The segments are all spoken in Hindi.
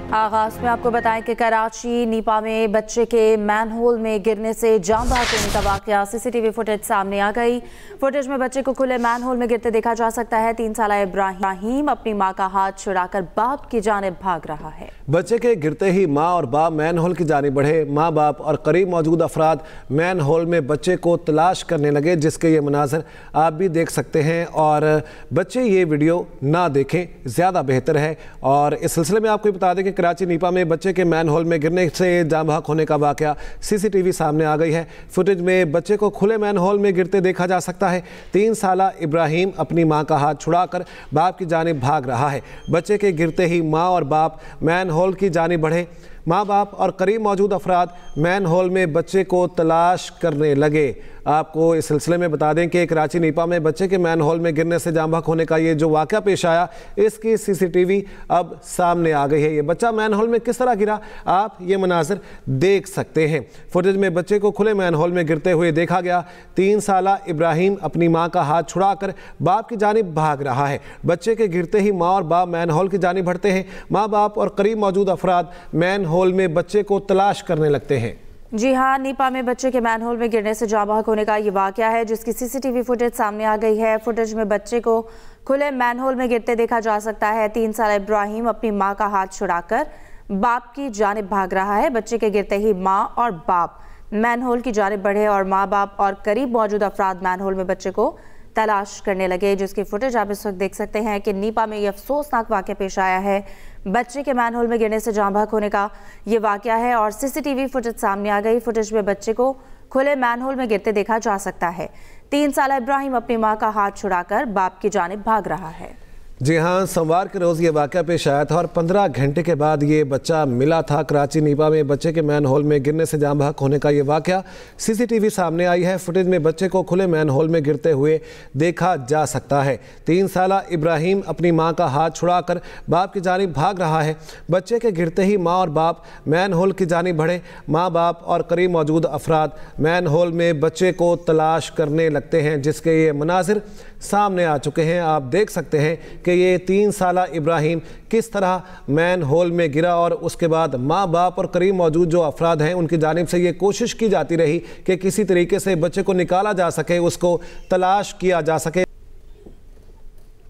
आगाज में आपको बताएं कि कराची नीपा में बच्चे के मैनहोल में गिरने से जान बहक होने का वाकया सीसीटीवी फुटेज सामने आ गई। फुटेज में बच्चे को खुले मैनहोल में गिरते देखा जा सकता है। 3 साला इब्राहिम अपनी मां का हाथ छुड़ाकर बाप की जानिब भाग रहा है। बच्चे के गिरते ही मां और बाप मैनहोल की जानिब बढ़े। मां बाप और करीब मौजूद अफराद मैनहोल में बच्चे को तलाश करने लगे, जिसके ये मनाजर आप भी देख सकते हैं। और बच्चे ये वीडियो ना देखें ज़्यादा बेहतर है। और इस सिलसिले में आपको बता दें कि कराची नीपा में बच्चे के मैनहोल में गिरने से जान बहक होने का वाकया सीसीटीवी सामने आ गई है। फुटेज में बच्चे को खुले मैनहोल में गिरते देखा जा सकता है। 3 साला इब्राहिम अपनी मां का हाथ छुड़ाकर बाप की जानिब भाग रहा है। बच्चे के गिरते ही मां और बाप मैनहोल की जानिब बढ़े। माँ बाप और करीब मौजूद अफराद मैनहोल में बच्चे को तलाश करने लगे। आपको इस सिलसिले में बता दें कि कराची नीपा में बच्चे के मैनहोल में गिरने से जान बहक होने का ये जो वाक़या पेश आया, इसकी सीसीटीवी अब सामने आ गई है। ये बच्चा मैनहोल में किस तरह गिरा, आप ये मनाजिर देख सकते हैं। फुटेज में बच्चे को खुले मैनहोल में गिरते हुए देखा गया। 3 साला इब्राहिम अपनी माँ का हाथ छुड़ाकर बाप की जानिब भाग रहा है। बच्चे के गिरते ही माँ और बाप मैनहोल की जानिब बढ़ते हैं। माँ बाप और करीब मौजूद अफराद मैनहोल में बच्चे को तलाश करने लगते हैं। जी हाँ, नीपा में बच्चे के मैनहोल में गिरने से जान बहक होने का ये वाकया है, जिसकी सीसीटीवी फुटेज सामने आ गई है। फुटेज में बच्चे को खुले मैनहोल में गिरते देखा जा सकता है। 3 साल इब्राहिम अपनी मां का हाथ छुड़ाकर बाप की जानिब भाग रहा है। बच्चे के गिरते ही मां और बाप मैनहोल की जानिब बढ़े और माँ बाप और करीब मौजूद अफराद मैनहोल में बच्चे को तलाश करने लगे, जिसकी फुटेज आप इस वक्त देख सकते हैं कि नीपा में ये अफसोसनाक वाकया पेश आया है। बच्चे के मैनहोल में गिरने से जान बहक होने का ये वाकया है और सीसीटीवी फुटेज सामने आ गई। फुटेज में बच्चे को खुले मैनहोल में गिरते देखा जा सकता है। 3 साला इब्राहिम अपनी मां का हाथ छुड़ाकर बाप की जानिब भाग रहा है। जी हाँ, सोमवार के रोज़ ये वाक़या पेश आया था और 15 घंटे के बाद ये बच्चा मिला था। कराची नीपा में बच्चे के मैनहोल में गिरने से जान बहक होने का ये वाक़या सीसीटीवी सामने आई है। फुटेज में बच्चे को खुले मैनहोल में गिरते हुए देखा जा सकता है। 3 साला इब्राहिम अपनी मां का हाथ छुड़ाकर बाप की जानिब भाग रहा है। बच्चे के गिरते ही मां और बाप मैनहोल की जानिब बढ़े। माँ बाप और करीब मौजूद अफराद मैनहोल में बच्चे को तलाश करने लगते हैं, जिसके ये मनाजिर सामने आ चुके हैं। आप देख सकते हैं कि ये 3 साला इब्राहिम किस तरह मैनहोल में गिरा और उसके बाद माँ बाप और करीब मौजूद जो अफराद हैं उनकी जानिब से ये कोशिश की जाती रही कि किसी तरीके से बच्चे को निकाला जा सके, उसको तलाश किया जा सके।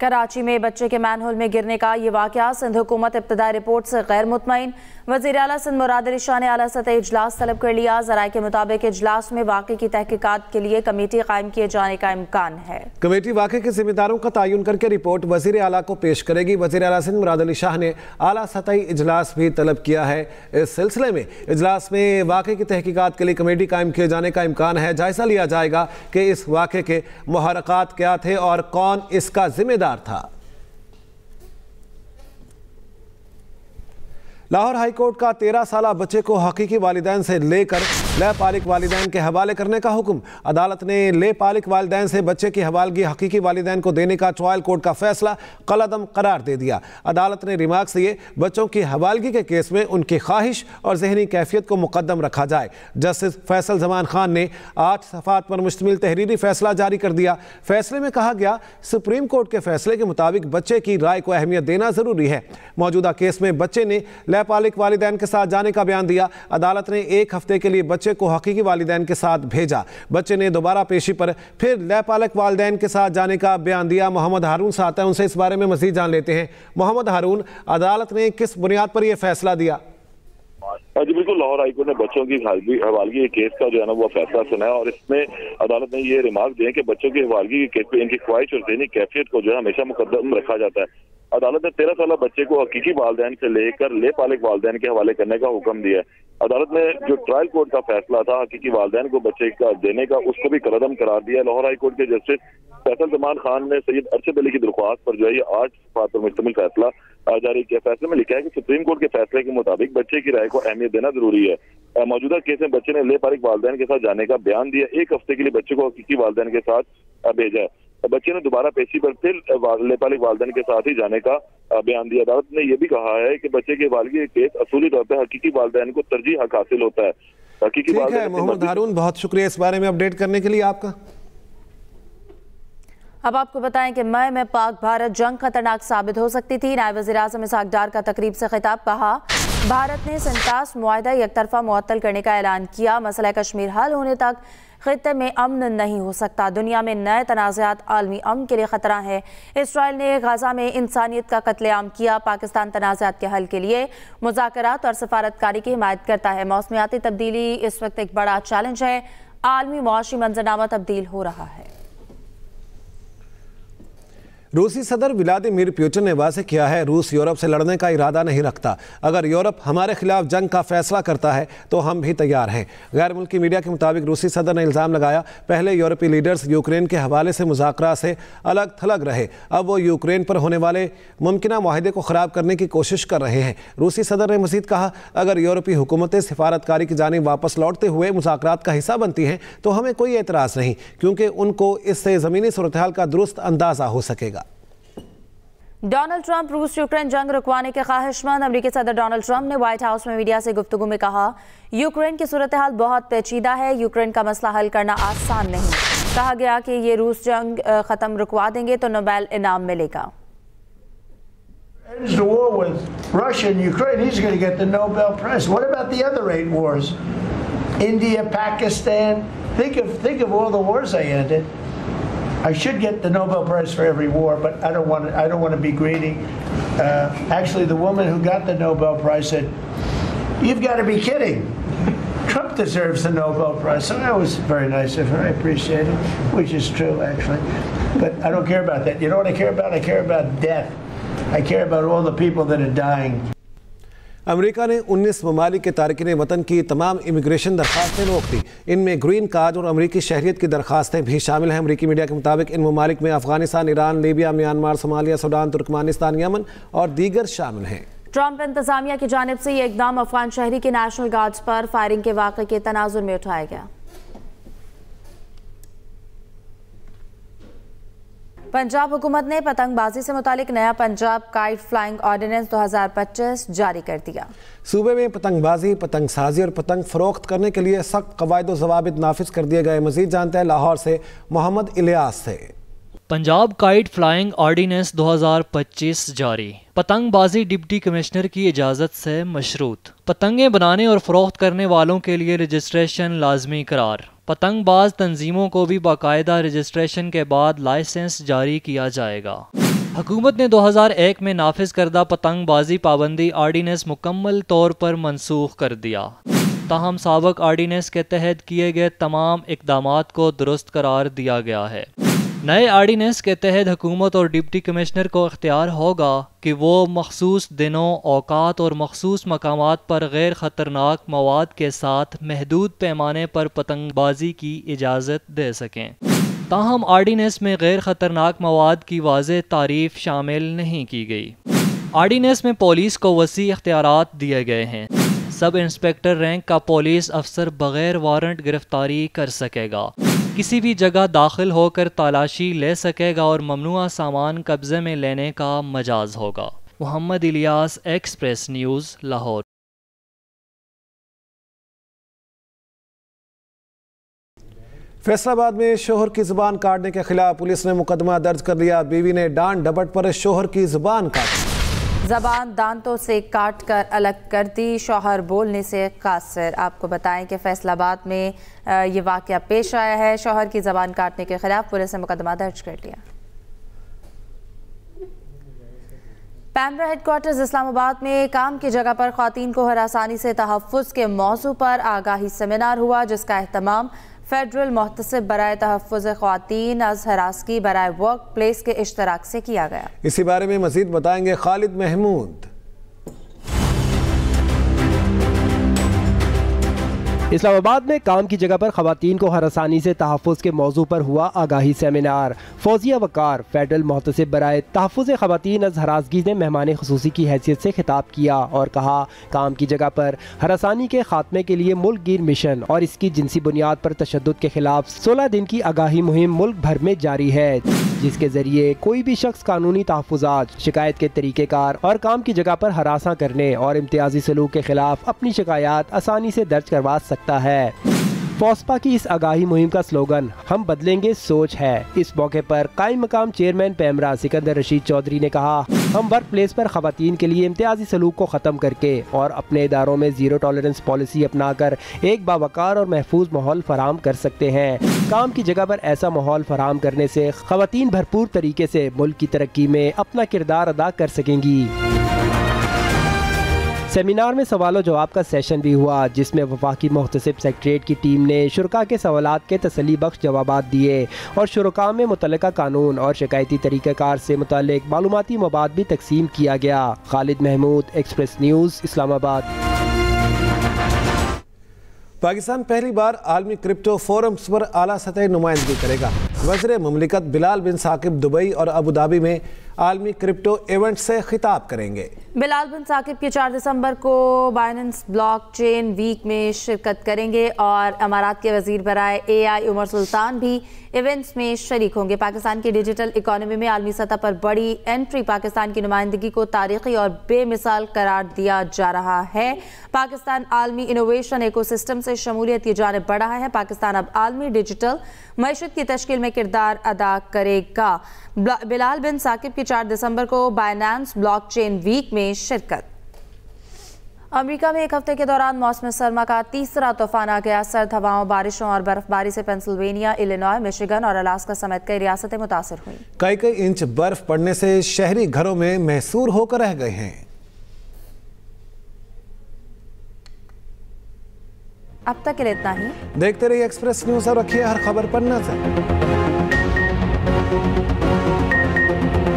कराची में बच्चे के मैनहोल में गिरने का ये वाकया सिंध हुकूमत इब्तदाई रिपोर्ट से गैर मुतमईन। वज़ीर आला सिंध मुराद अली शाह ने आला सतह इजलास तलब कर लिया। ज़राए के मुताबिक इजलास में वाक़े की तहकीकात के लिए कमेटी कायम किए जाने का इम्कान है। कमेटी वाक़े के जिम्मेदारों का तयन करके रिपोर्ट वज़ीर आला को पेश करेगी। वज़ीर आला सिंध मुराद अली शाह ने आला सतही इजलास भी तलब किया है। इस सिलसिले में इजलास में वाक़े की तहकीकात के लिए कमेटी कायम किए जाने का इम्कान है। जायज़ा लिया जाएगा कि इस वाक़े के मुहर्रकात क्या थे और कौन इसका जिम्मेदार था। लाहौर हाई कोर्ट का 13 साला बच्चे को हकीकी वालिदैन से लेकर लैपालिक वालिदैन के हवाले करने का हुक्म। अदालत ने लैपालिक वालिदैन से बच्चे की हवालगी हकीकी वालिदैन को देने का ट्रायल कोर्ट का फैसला कलअदम करार दे दिया। अदालत ने रिमार्क्स दिए बच्चों की हवालगी के केस में उनकी ख्वाहिश और जहनी कैफियत को मुकद्दम रखा जाए। जस्टिस फैसल जमान खान ने 8 सफ़ात पर मुश्तमिल तहरीरी फैसला जारी कर दिया। फैसले में कहा गया सुप्रीम कोर्ट के फैसले के मुताबिक बच्चे की राय को अहमियत देना ज़रूरी है। मौजूदा केस में बच्चे ने लैपालिक वालिदैन के साथ जाने का बयान दिया। अदालत ने 1 हफ्ते के लिए बच्चे को हकीकी वालिदैन के साथ भेजा। बच्चे ने दोबारा पेशी पर फिर लैपालिक वालिदैन के साथ जाने का बयान दिया। मोहम्मद हारून साथ हैं, उनसे इस बारे में मज़ीद जान लेते हैं। मोहम्मद हारून, अदालत ने किस बुनियाद पर यह फैसला दिया? जी बिल्कुल, लाहौर हाईकोर्ट ने बच्चों की हवालगी के केस का जो है ना वो फैसला सुनाया और इसमें अदालत ने ये रिमार्क दिए कि बच्चों की हवालगी के केस में इनकी ख्वाहिश और जहनी कैफियत को जो है हमेशा मुकद्दम रखा जाता है। अदालत ने 13 साला बच्चे को हकीकी वालिदैन से लेकर लैपालिक वालिदैन के हवाले करने का हुक्म दिया। अदालत ने जो ट्रायल कोर्ट का फैसला था हकीकी वालिदैन को बच्चे का देने का, उसको भी कलअदम करार दिया। लाहौर हाई कोर्ट के जस्टिस फैसल जमान खान ने सैयद अरशद अली की दरख्वास्त पर जो है 8 सफ़ात पर मुश्तमिल फैसला जारी किया। फैसले में लिखा है कि सुप्रीम कोर्ट के फैसले के मुताबिक बच्चे की राय को अहमियत देना जरूरी है। मौजूदा केस में बच्चे ने लैपालिक वालिदैन के साथ जाने का बयान दिया। 1 हफ्ते के लिए बच्चे को हकीकी वालिदैन के साथ भेजा है। बच्चे ने दोबारा पेशी पर फिर लैपालिक वालिदैन के साथ ही जाने का बयान दिया। अदालत ने यह भी कहा है कि बच्चे की हवालगी केस असूली तौर पर हकीकी वालिदैन को तरजीह हक हासिल होता है। हकीकी वालिदैन। मोहम्मद हारून, बहुत शुक्रिया इस बारे में अपडेट करने के लिए आपका। अब आपको बताएं कि मई में पाक भारत जंग खतरनाक साबित हो सकती थी। नायब वज़ीर आज़म इसहाक डार का तकरीब से खिताब, कहा भारत ने सिंटास मुआहदा एकतरफा मुअत्तल करने का ऐलान किया। मसला कश्मीर हल होने तक खित्ते में अमन नहीं हो सकता। दुनिया में नए तनाज़ात आलमी अमन के लिए खतरा है। इसराइल ने गाजा में इंसानियत का कत्लेआम किया। पाकिस्तान तनाज़ात के हल के लिए मुज़ाकरात और सफारतकारी की हिमायत करता है। मौसमियाती तब्दीली इस वक्त एक बड़ा चैलेंज है। आलमी मुआशी मंजरनामा तब्दील हो रहा है। रूसी सदर व्लादिमीर पुतिन ने वाज़ेह किया है, रूस यूरोप से लड़ने का इरादा नहीं रखता। अगर यूरोप हमारे खिलाफ जंग का फैसला करता है तो हम भी तैयार हैं। गैर मुल्की मीडिया के मुताबिक रूसी सदर ने इल्ज़ाम लगाया, पहले यूरोपीय लीडर्स यूक्रेन के हवाले से मुज़ाकरा से अलग थलग रहे, अब वो यूक्रेन पर होने वाले मुमकिना मुआहदे को ख़राब करने की कोशिश कर रहे हैं। रूसी सदर ने मज़ीद कहा, अगर यूरोपीय हुकूमतें सिफारतकारी की जानिब वापस लौटते हुए मुज़ाकरात का हिस्सा बनती हैं तो हमें कोई एतराज़ नहीं, क्योंकि उनको इससे ज़मीनी सूरत हाल का दुरुस्त अंदाज़ा हो सकेगा। डोनाल्ड ट्रंप रूस यूक्रेन जंग रुकवाने के ख्वाहिशमंद। अमेरिकी सदर डोनाल्ड ट्रंप ने व्हाइट हाउस में मीडिया से गुफ्तगू में कहा, यूक्रेन की सूरत हाल बहुत पेचीदा है, यूक्रेन का मसला हल करना आसान नहीं। कहा गया कि ये रूस जंग खत्म रुकवा देंगे तो नोबेल इनाम मिलेगा। The war with Russia and Ukraine, he's going to get the Nobel Prize. What about the other 8 wars? India, Pakistan. Think of all the wars I ended. I should get the Nobel Prize for every war, but I don't want to be greedy. Actually, the woman who got the Nobel Prize said, "You've got to be kidding. Trump deserves the Nobel Prize." So that was very nice of her. I appreciate it, which is true, actually. But I don't care about that. You know what I care about? I care about death. I care about all the people that are dying. America ने 19 ममालिक के तारकीन वतन की तमाम इमिग्रेशन दरखास्तें रोक दी। इनमें ग्रीन कार्ड और अमेरिकी शहरियत की दरखास्तें भी शामिल हैं। अमेरिकी मीडिया के मुताबिक इन ममालिक में Afghanistan, Iran, Libya, Myanmar, Somalia, Sudan, Turkmenistan, Yemen और दीगर शामिल हैं। ट्रंप इंतजामिया की जानिब से ये इकदाम अफगान शहरी के नेशनल गार्ड्स पर फायरिंग के वाक़े के तनाजुर में उठाया गया। पंजाब हुकूमत ने पतंगबाजी से मुतालिक नया पंजाब काइट फ्लाइंग ऑर्डिनेंस 2025 जारी कर दिया। सूबे में पतंगबाजी, पतंगसाजी और पतंग फरोख्त करने के लिए सख्त कवायद व ज़वाबित नाफिज कर दिए गए। मजीद जानते हैं लाहौर से मोहम्मद इलियास से। पंजाब काइट फ्लाइंग ऑर्डिनेंस 2025 जारी। पतंगबाजी डिप्टी कमिश्नर की इजाज़त से मशरूत। पतंगें बनाने और फरोख्त करने वालों के लिए रजिस्ट्रेशन लाजमी करार। पतंगबाज तंजीमों को भी बाकायदा रजिस्ट्रेशन के बाद लाइसेंस जारी किया जाएगा। हुकूमत ने 2001 में नाफिज करदा पतंगबाजी पाबंदी आर्डीनेंस मुकम्मल तौर पर मनसूख कर दिया। ताहम साबक आर्डीनेंस के तहत किए गए तमाम इकदामात को दुरुस्त करार दिया गया है। नए आर्डीनेंस के तहत हुकूमत और डिप्टी कमिश्नर को इख्तियार होगा कि वो मखसूस दिनों, औकात और मखसूस मकामात पर गैर ख़तरनाक मवाद के साथ महदूद पैमाने पर पतंगबाजी की इजाज़त दे सकें। ताहम आर्डीनेंस में गैर ख़तरनाक मवाद की वाज़ेह तारीफ शामिल नहीं की गई। आर्डीनेंस में पुलिस को वसी इख्तियारात दिए गए हैं। सब इंस्पेक्टर रैंक का पुलिस अफसर बगैर वारंट गिरफ्तारी कर सकेगा, किसी भी जगह दाखिल होकर तलाशी ले सकेगा और ममनुआ सामान कब्जे में लेने का मजाज होगा। Mohammad Ilyas, Express News, Lahore. फैसलाबाद में शोहर की जुबान काटने के खिलाफ पुलिस ने मुकदमा दर्ज कर लिया। बीवी ने डांट डपट पर शोहर की जुबान काटी। जबान दांतों से काट कर अलग कर दी, शौहर बोलने से कासिर। आपको बताएं कि फैसलाबाद में ये वाक़या पेश आया है। शौहर की जबान काटने के खिलाफ पुलिस ने मुकदमा दर्ज कर लिया। पैमरा हेडक्वार्टर्स इस्लामाबाद में काम की जगह पर ख़वातीन को हरासानी से तहफ़्फ़ुज़ के मौजू पर आगाही सेमिनार हुआ, जिसका एहतमाम फेडरल मोहतसिब बराए तहफ़्फ़ुज़ ख़वातीन अज़ हरासगी बराए वर्क प्लेस के इश्तराक से किया गया। इसी बारे में मज़ीद बताएंगे खालिद महमूद। इस्लामाबाद में काम की जगह पर ख़वातीन को हरासानी से तहफ़्फ़ुज़ के मौजू पर हुआ आगाही सेमिनार। फौजिया वकार फेडरल मोहतसिब बराए तहफ़्फ़ुज़ ख़वातीन अज़ हरासगी ने मेहमान ख़ुसूसी की हैसियत से खिताब किया और कहा, काम की जगह पर हरासानी के खात्मे के लिए मुल्क गिर मिशन और इसकी जिनसी बुनियाद पर तशद्दुद के खिलाफ 16 दिन की आगाही मुहिम मुल्क भर में जारी है, जिसके जरिए कोई भी शख्स कानूनी तहफ़्फ़ुज़ात, शिकायत के तरीक़ेकार और काम की जगह पर हरासा करने और इम्तियाजी सलूक के खिलाफ अपनी शिकायत आसानी से दर्ज करवा सकता है। फोस्पा की इस आगाही मुहिम का स्लोगन हम बदलेंगे सोच है। इस मौके पर कायम मकाम चेयरमैन पैमरा सिकंदर रशीद चौधरी ने कहा, हम वर्क प्लेस पर खवातीन के लिए इम्तियाजी सलूक को ख़त्म करके और अपने इदारों में जीरो टॉलरेंस पॉलिसी अपनाकर एक बावकार और महफूज माहौल फराहम कर सकते हैं। काम की जगह पर ऐसा माहौल फराहम करने से खवातीन भरपूर तरीके से मुल्क की तरक्की में अपना किरदार अदा कर सकेंगी। सेमिनार में सवालों जवाब का सेशन भी हुआ, जिसमें वफाकी मुहतसिब सेक्रेटरीट की टीम ने शुरका के सवालात के तसल्ली बख्श जवाबात दिए और शुरका में मुतल्लिका कानून और शिकायती तरीक़ाकार से मुताल्लिक मालूमाती मवाद भी तकसीम किया गया। Khalid Mahmood, Express News, Islamabad. पाकिस्तान पहली बार आलमी क्रिप्टो फोरम्स पर आला सतह नुमाइंदगी करेगा। वज़ीर मुमलिकत बिलाल बिन साकिब दुबई और अबू धाबी में आलमी क्रिप्टो इवेंट से खिताब करेंगे। बिलाल बिन साकिब के 4 दिसंबर को बाइनेंस ब्लॉकचेन वीक में शिरकत करेंगे और अमारात के वजीर बराए AI उमर सुल्तान भी इवेंट्स में शरीक होंगे। पाकिस्तान की डिजिटल इकोनॉमी में आलमी सतह पर बड़ी एंट्री पाकिस्तान की नुमाइंदगी को तारीखी और बेमिसाल करार दिया जा रहा है। पाकिस्तान आलमी इनोवेशन इकोसिस्टम से शमूलियत की जानिब बढ़ रहा है। पाकिस्तान अब आलमी डिजिटल मईशत की तश्कील में किरदार अदा करेगा। बिलाल बिन साकिब की 4 दिसंबर को बाइनेंस ब्लॉकचेन वीक में शिरकत। अमेरिका में एक हफ्ते के दौरान मौसम सरमा का तीसरा तूफान आ गया। सर्द हवाओं, बारिशों और बर्फबारी से पेंसिल्वेनिया, इलिनॉय, मिशिगन और अलास्का समेत कई रियासतें मुतासिर हुई। कई इंच बर्फ पड़ने से शहरी घरों में महसूर होकर रह गए हैं। अब तक के लिए इतना ही। देखते रहिए एक्सप्रेस न्यूज़ और रखिए हर खबर पर नजर।